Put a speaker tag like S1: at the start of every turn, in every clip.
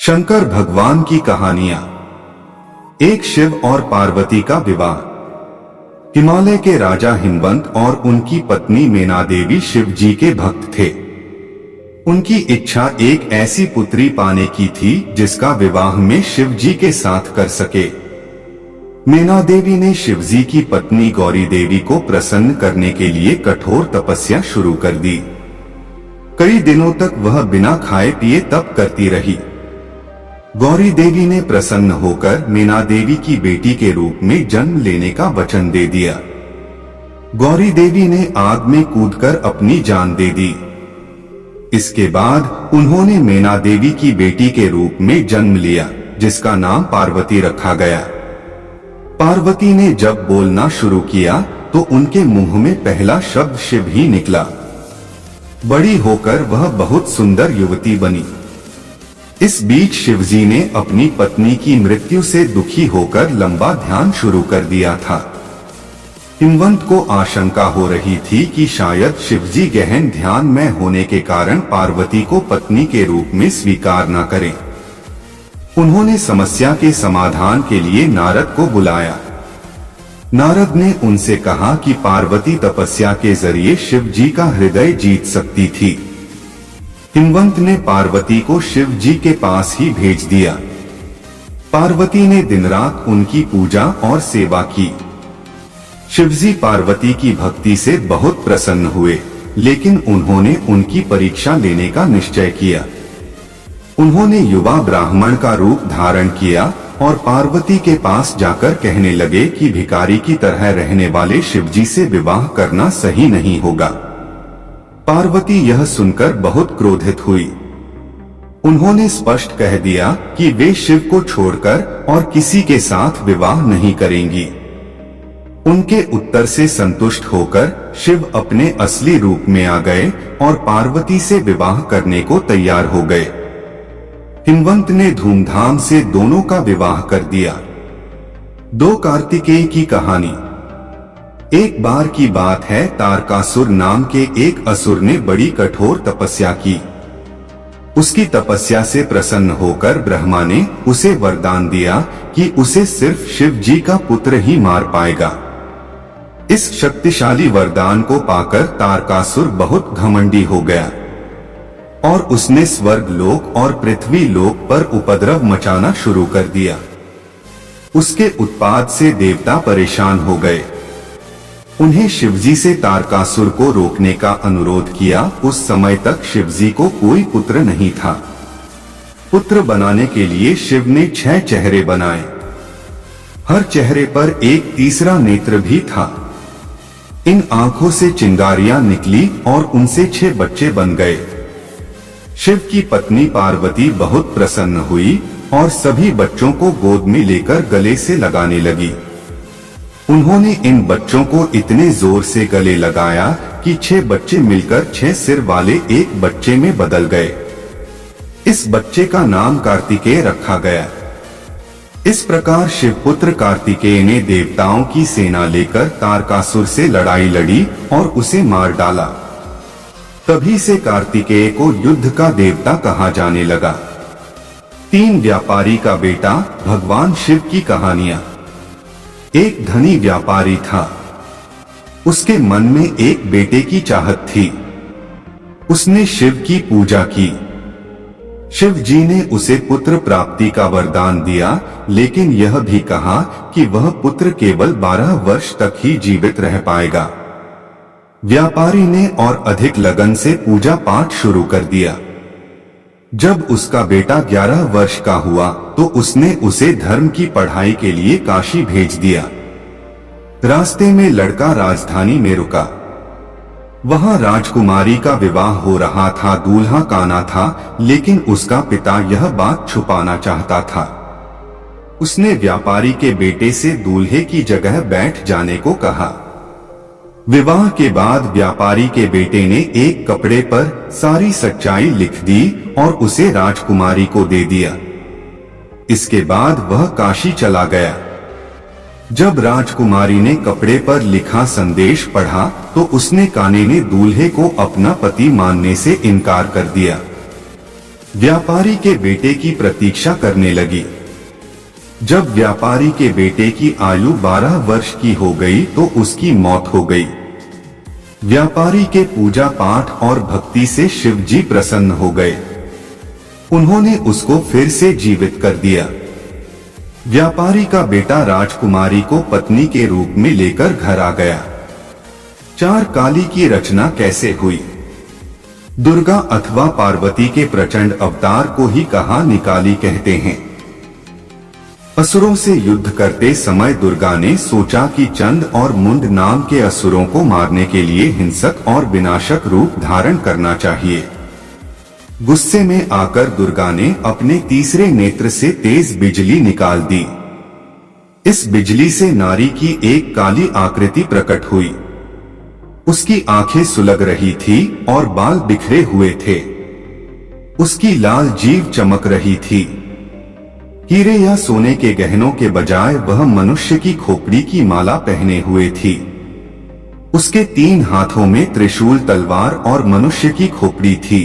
S1: शंकर भगवान की कहानियां। एक शिव और पार्वती का विवाह। हिमालय के राजा हिमवंत और उनकी पत्नी मैना देवी शिव जी के भक्त थे। उनकी इच्छा एक ऐसी पुत्री पाने की थी जिसका विवाह में शिव जी के साथ कर सके। मैना देवी ने शिव जी की पत्नी गौरी देवी को प्रसन्न करने के लिए कठोर तपस्या शुरू कर दी। कई दिनों तक वह बिना खाए पिए तप करती रही। गौरी देवी ने प्रसन्न होकर मैना देवी की बेटी के रूप में जन्म लेने का वचन दे दिया। गौरी देवी ने आग में कूदकर अपनी जान दे दी। इसके बाद उन्होंने मैना देवी की बेटी के रूप में जन्म लिया, जिसका नाम पार्वती रखा गया। पार्वती ने जब बोलना शुरू किया तो उनके मुंह में पहला शब्द शिव ही निकला। बड़ी होकर वह बहुत सुंदर युवती बनी। इस बीच शिवजी ने अपनी पत्नी की मृत्यु से दुखी होकर लंबा ध्यान शुरू कर दिया था। हिमवंत को आशंका हो रही थी कि शायद शिवजी गहन ध्यान में होने के कारण पार्वती को पत्नी के रूप में स्वीकार न करें। उन्होंने समस्या के समाधान के लिए नारद को बुलाया। नारद ने उनसे कहा कि पार्वती तपस्या के जरिए शिव जी का हृदय जीत सकती थी। हिमवंत ने पार्वती को शिव जी के पास ही भेज दिया। पार्वती ने दिन रात उनकी पूजा और सेवा की। शिवजी पार्वती की भक्ति से बहुत प्रसन्न हुए, लेकिन उन्होंने उनकी परीक्षा लेने का निश्चय किया। उन्होंने युवा ब्राह्मण का रूप धारण किया और पार्वती के पास जाकर कहने लगे कि भिखारी की तरह रहने वाले शिवजी से विवाह करना सही नहीं होगा। पार्वती यह सुनकर बहुत क्रोधित हुई। उन्होंने स्पष्ट कह दिया कि वे शिव को छोड़कर और किसी के साथ विवाह नहीं करेंगी। उनके उत्तर से संतुष्ट होकर शिव अपने असली रूप में आ गए और पार्वती से विवाह करने को तैयार हो गए। हिमवंत ने धूमधाम से दोनों का विवाह कर दिया। दो कार्तिकेय की कहानी। एक बार की बात है, तारकासुर नाम के एक असुर ने बड़ी कठोर तपस्या की। उसकी तपस्या से प्रसन्न होकर ब्रह्मा ने उसे वरदान दिया कि उसे सिर्फ शिव जी का पुत्र ही मार पाएगा। इस शक्तिशाली वरदान को पाकर तारकासुर बहुत घमंडी हो गया और उसने स्वर्ग लोक और पृथ्वी लोक पर उपद्रव मचाना शुरू कर दिया। उसके उत्पात से देवता परेशान हो गए। उन्हें शिवजी से तारकासुर को रोकने का अनुरोध किया। उस समय तक शिवजी को कोई पुत्र नहीं था। पुत्र बनाने के लिए शिव ने 6 चेहरे बनाए। हर चेहरे पर एक तीसरा नेत्र भी था। इन आंखों से चिंगारियां निकली और उनसे 6 बच्चे बन गए। शिव की पत्नी पार्वती बहुत प्रसन्न हुई और सभी बच्चों को गोद में लेकर गले से लगाने लगी। उन्होंने इन बच्चों को इतने जोर से गले लगाया कि 6 बच्चे मिलकर 6 सिर वाले एक बच्चे में बदल गए। इस बच्चे का नाम कार्तिकेय रखा गया। इस प्रकार शिवपुत्र कार्तिकेय ने देवताओं की सेना लेकर तारकासुर से लड़ाई लड़ी और उसे मार डाला। तभी से कार्तिकेय को युद्ध का देवता कहा जाने लगा। 3 व्यापारी का बेटा भगवान शिव की कहानियां। एक धनी व्यापारी था। उसके मन में एक बेटे की चाहत थी। उसने शिव की पूजा की। शिव जी ने उसे पुत्र प्राप्ति का वरदान दिया, लेकिन यह भी कहा कि वह पुत्र केवल 12 वर्ष तक ही जीवित रह पाएगा। व्यापारी ने और अधिक लगन से पूजा पाठ शुरू कर दिया। जब उसका बेटा 11 वर्ष का हुआ तो उसने उसे धर्म की पढ़ाई के लिए काशी भेज दिया। रास्ते में लड़का राजधानी में रुका। वहां राजकुमारी का विवाह हो रहा था। दूल्हा काना था, लेकिन उसका पिता यह बात छुपाना चाहता था। उसने व्यापारी के बेटे से दूल्हे की जगह बैठ जाने को कहा। विवाह के बाद व्यापारी के बेटे ने एक कपड़े पर सारी सच्चाई लिख दी और उसे राजकुमारी को दे दिया। इसके बाद वह काशी चला गया। जब राजकुमारी ने कपड़े पर लिखा संदेश पढ़ा तो उसने काने ने दूल्हे को अपना पति मानने से इनकार कर दिया। व्यापारी के बेटे की प्रतीक्षा करने लगी। जब व्यापारी के बेटे की आयु 12 वर्ष की हो गई तो उसकी मौत हो गई। व्यापारी के पूजा पाठ और भक्ति से शिव जी प्रसन्न हो गए। उन्होंने उसको फिर से जीवित कर दिया। व्यापारी का बेटा राजकुमारी को पत्नी के रूप में लेकर घर आ गया। 4 काली की रचना कैसे हुई? दुर्गा अथवा पार्वती के प्रचंड अवतार को ही कहा निकाली कहते हैं। असुरों से युद्ध करते समय दुर्गा ने सोचा कि चंद और मुंड नाम के असुरों को मारने के लिए हिंसक और विनाशक रूप धारण करना चाहिए। गुस्से में आकर दुर्गा ने अपने तीसरे नेत्र से तेज बिजली निकाल दी। इस बिजली से नारी की एक काली आकृति प्रकट हुई। उसकी आंखें सुलग रही थी और बाल बिखरे हुए थे। उसकी लाल जीभ चमक रही थी। हीरे या सोने के गहनों के बजाय वह मनुष्य की खोपड़ी की माला पहने हुए थी। उसके 3 हाथों में त्रिशूल, तलवार और मनुष्य की खोपड़ी थी।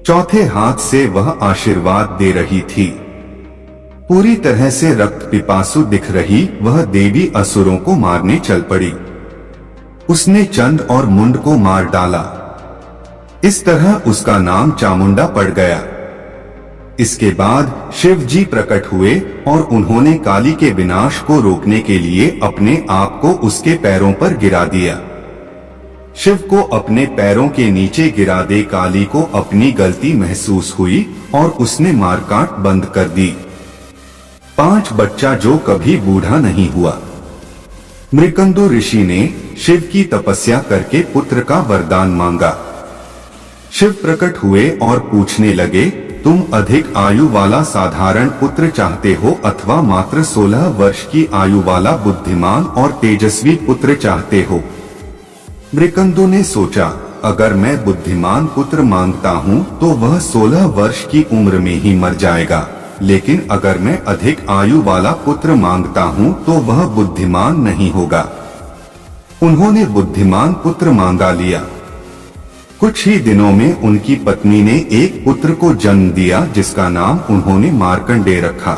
S1: चौथे हाथ से वह आशीर्वाद दे रही थी। पूरी तरह से रक्त पिपासु दिख रही वह देवी असुरों को मारने चल पड़ी। उसने चंद और मुंड को मार डाला। इस तरह उसका नाम चामुंडा पड़ गया। इसके बाद शिव जी प्रकट हुए और उन्होंने काली के विनाश को रोकने के लिए अपने आप को उसके पैरों पर गिरा दिया। शिव को अपने पैरों के नीचे गिरा दे काली को अपनी गलती महसूस हुई और उसने मारकाट बंद कर दी। 5 बच्चा जो कभी बूढ़ा नहीं हुआ। मृकंदु ऋषि ने शिव की तपस्या करके पुत्र का वरदान मांगा। शिव प्रकट हुए और पूछने लगे, तुम अधिक आयु वाला साधारण पुत्र चाहते हो अथवा मात्र 16 वर्ष की आयु वाला बुद्धिमान और तेजस्वी पुत्र चाहते हो? मृकंदु ने सोचा, अगर मैं बुद्धिमान पुत्र मांगता हूँ तो वह 16 वर्ष की उम्र में ही मर जाएगा, लेकिन अगर मैं अधिक आयु वाला पुत्र मांगता हूँ तो वह बुद्धिमान नहीं होगा। उन्होंने बुद्धिमान पुत्र मांगा लिया। कुछ ही दिनों में उनकी पत्नी ने एक पुत्र को जन्म दिया जिसका नाम उन्होंने मार्कंडेय रखा।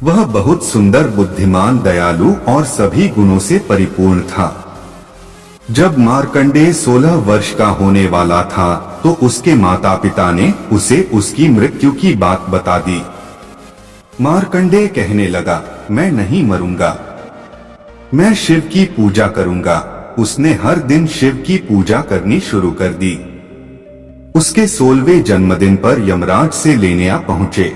S1: वह बहुत सुंदर, बुद्धिमान, दयालु और सभी गुणों से परिपूर्ण था। जब मार्कंडेय 16 वर्ष का होने वाला था तो उसके माता पिता ने उसे उसकी मृत्यु की बात बता दी। मार्कंडेय कहने लगा, मैं नहीं मरूंगा, मैं शिव की पूजा करूंगा। उसने हर दिन शिव की पूजा करनी शुरू कर दी। उसके 16वें जन्मदिन पर यमराज से लेने आ पहुंचे।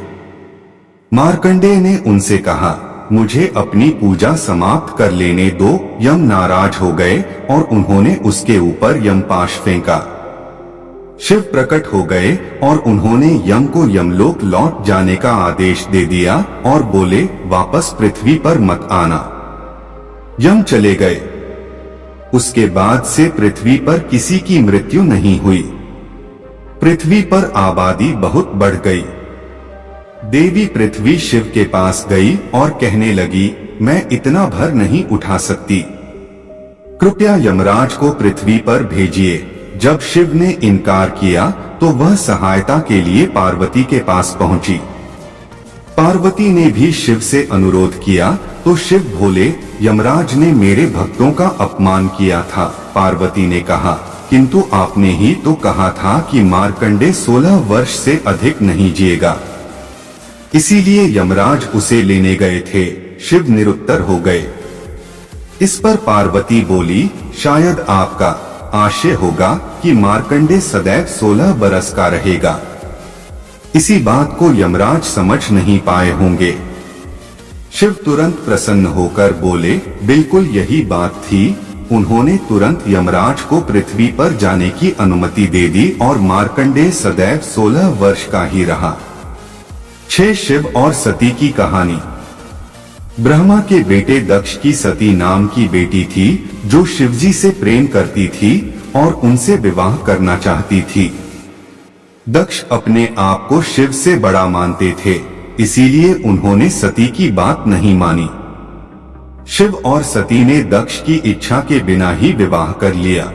S1: मार्कंडेय ने उनसे कहा, मुझे अपनी पूजा समाप्त कर लेने दो। यम नाराज हो गए और उन्होंने उसके ऊपर यमपाश फेंका। शिव प्रकट हो गए और उन्होंने यम को यमलोक लौट जाने का आदेश दे दिया और बोले, वापस पृथ्वी पर मत आना। यम चले गए। उसके बाद से पृथ्वी पर किसी की मृत्यु नहीं हुई। पृथ्वी पर आबादी बहुत बढ़ गई। देवी पृथ्वी शिव के पास गई और कहने लगी, मैं इतना भर नहीं उठा सकती, कृपया यमराज को पृथ्वी पर भेजिए। जब शिव ने इनकार किया तो वह सहायता के लिए पार्वती के पास पहुंची। पार्वती ने भी शिव से अनुरोध किया तो शिव बोले, यमराज ने मेरे भक्तों का अपमान किया था। पार्वती ने कहा, किंतु आपने ही तो कहा था कि मार्कंडेय 16 वर्ष से अधिक नहीं जिएगा, इसीलिए यमराज उसे लेने गए थे। शिव निरुत्तर हो गए। इस पर पार्वती बोली, शायद आपका आशय होगा कि मार्कंडेय सदैव 16 बरस का रहेगा। इसी बात को यमराज समझ नहीं पाए होंगे। शिव तुरंत प्रसन्न होकर बोले, बिल्कुल यही बात थी। उन्होंने तुरंत यमराज को पृथ्वी पर जाने की अनुमति दे दी और मार्कंडेय सदैव 16 वर्ष का ही रहा। 6 शिव और सती की कहानी। ब्रह्मा के बेटे दक्ष की सती नाम की बेटी थी जो शिवजी से प्रेम करती थी और उनसे विवाह करना चाहती थी। दक्ष अपने आप को शिव से बड़ा मानते थे, इसीलिए उन्होंने सती की बात नहीं मानी। शिव और सती ने दक्ष की इच्छा के बिना ही विवाह कर लिया।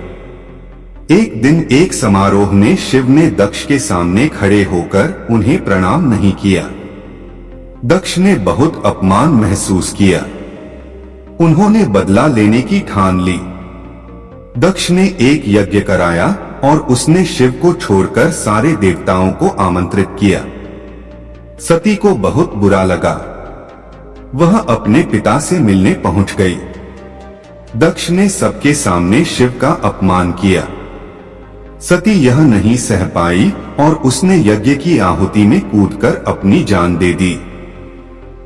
S1: एक दिन एक समारोह में शिव ने दक्ष के सामने खड़े होकर उन्हें प्रणाम नहीं किया। दक्ष ने बहुत अपमान महसूस किया। उन्होंने बदला लेने की ठान ली। दक्ष ने एक यज्ञ कराया और उसने शिव को छोड़कर सारे देवताओं को आमंत्रित किया। सती को बहुत बुरा लगा। वह अपने पिता से मिलने पहुंच गई। दक्ष ने सबके सामने शिव का अपमान किया। सती यह नहीं सह पाई और उसने यज्ञ की आहुति में कूदकर अपनी जान दे दी।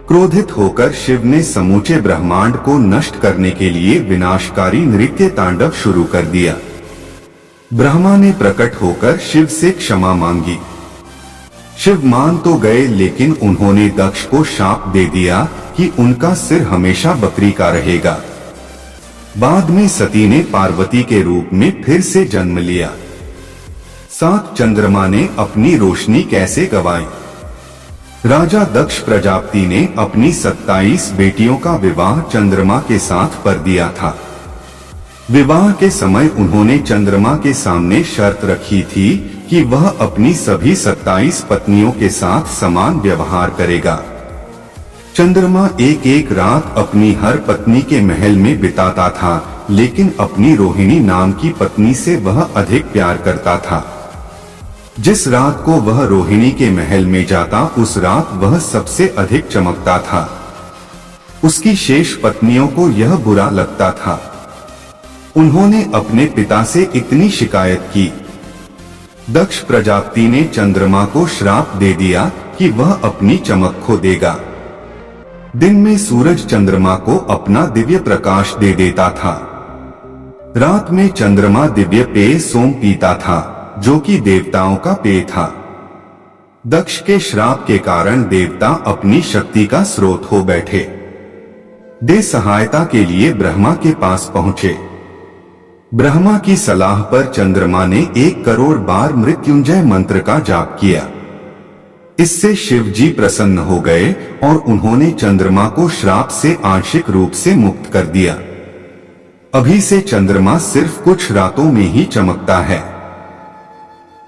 S1: क्रोधित होकर शिव ने समूचे ब्रह्मांड को नष्ट करने के लिए विनाशकारी नृत्य तांडव शुरू कर दिया। ब्रह्मा ने प्रकट होकर शिव से क्षमा मांगी। शिव मान तो गए, लेकिन उन्होंने दक्ष को शाप दे दिया कि उनका सिर हमेशा बकरी का रहेगा। बाद में सती ने पार्वती के रूप में फिर से जन्म लिया। 7 चंद्रमा ने अपनी रोशनी कैसे गंवाई। राजा दक्ष प्रजापति ने अपनी 27 बेटियों का विवाह चंद्रमा के साथ कर दिया था। विवाह के समय उन्होंने चंद्रमा के सामने शर्त रखी थी कि वह अपनी सभी 27 पत्नियों के साथ समान व्यवहार करेगा। चंद्रमा एक एक रात अपनी हर पत्नी के महल में बिताता था, लेकिन अपनी रोहिणी नाम की पत्नी से वह अधिक प्यार करता था। जिस रात को वह रोहिणी के महल में जाता, उस रात वह सबसे अधिक चमकता था। उसकी शेष पत्नियों को यह बुरा लगता था। उन्होंने अपने पिता से इतनी शिकायत की। दक्ष प्रजापति ने चंद्रमा को श्राप दे दिया कि वह अपनी चमक खो देगा। दिन में सूरज चंद्रमा को अपना दिव्य प्रकाश दे देता था। रात में चंद्रमा दिव्य पेय सोम पीता था, जो कि देवताओं का पेय था। दक्ष के श्राप के कारण देवता अपनी शक्ति का स्रोत हो बैठे। दे सहायता के लिए ब्रह्मा के पास पहुंचे। ब्रह्मा की सलाह पर चंद्रमा ने 1 करोड़ बार मृत्युंजय मंत्र का जाप किया। इससे शिव जी प्रसन्न हो गए और उन्होंने चंद्रमा को श्राप से आंशिक रूप से मुक्त कर दिया। अभी से चंद्रमा सिर्फ कुछ रातों में ही चमकता है।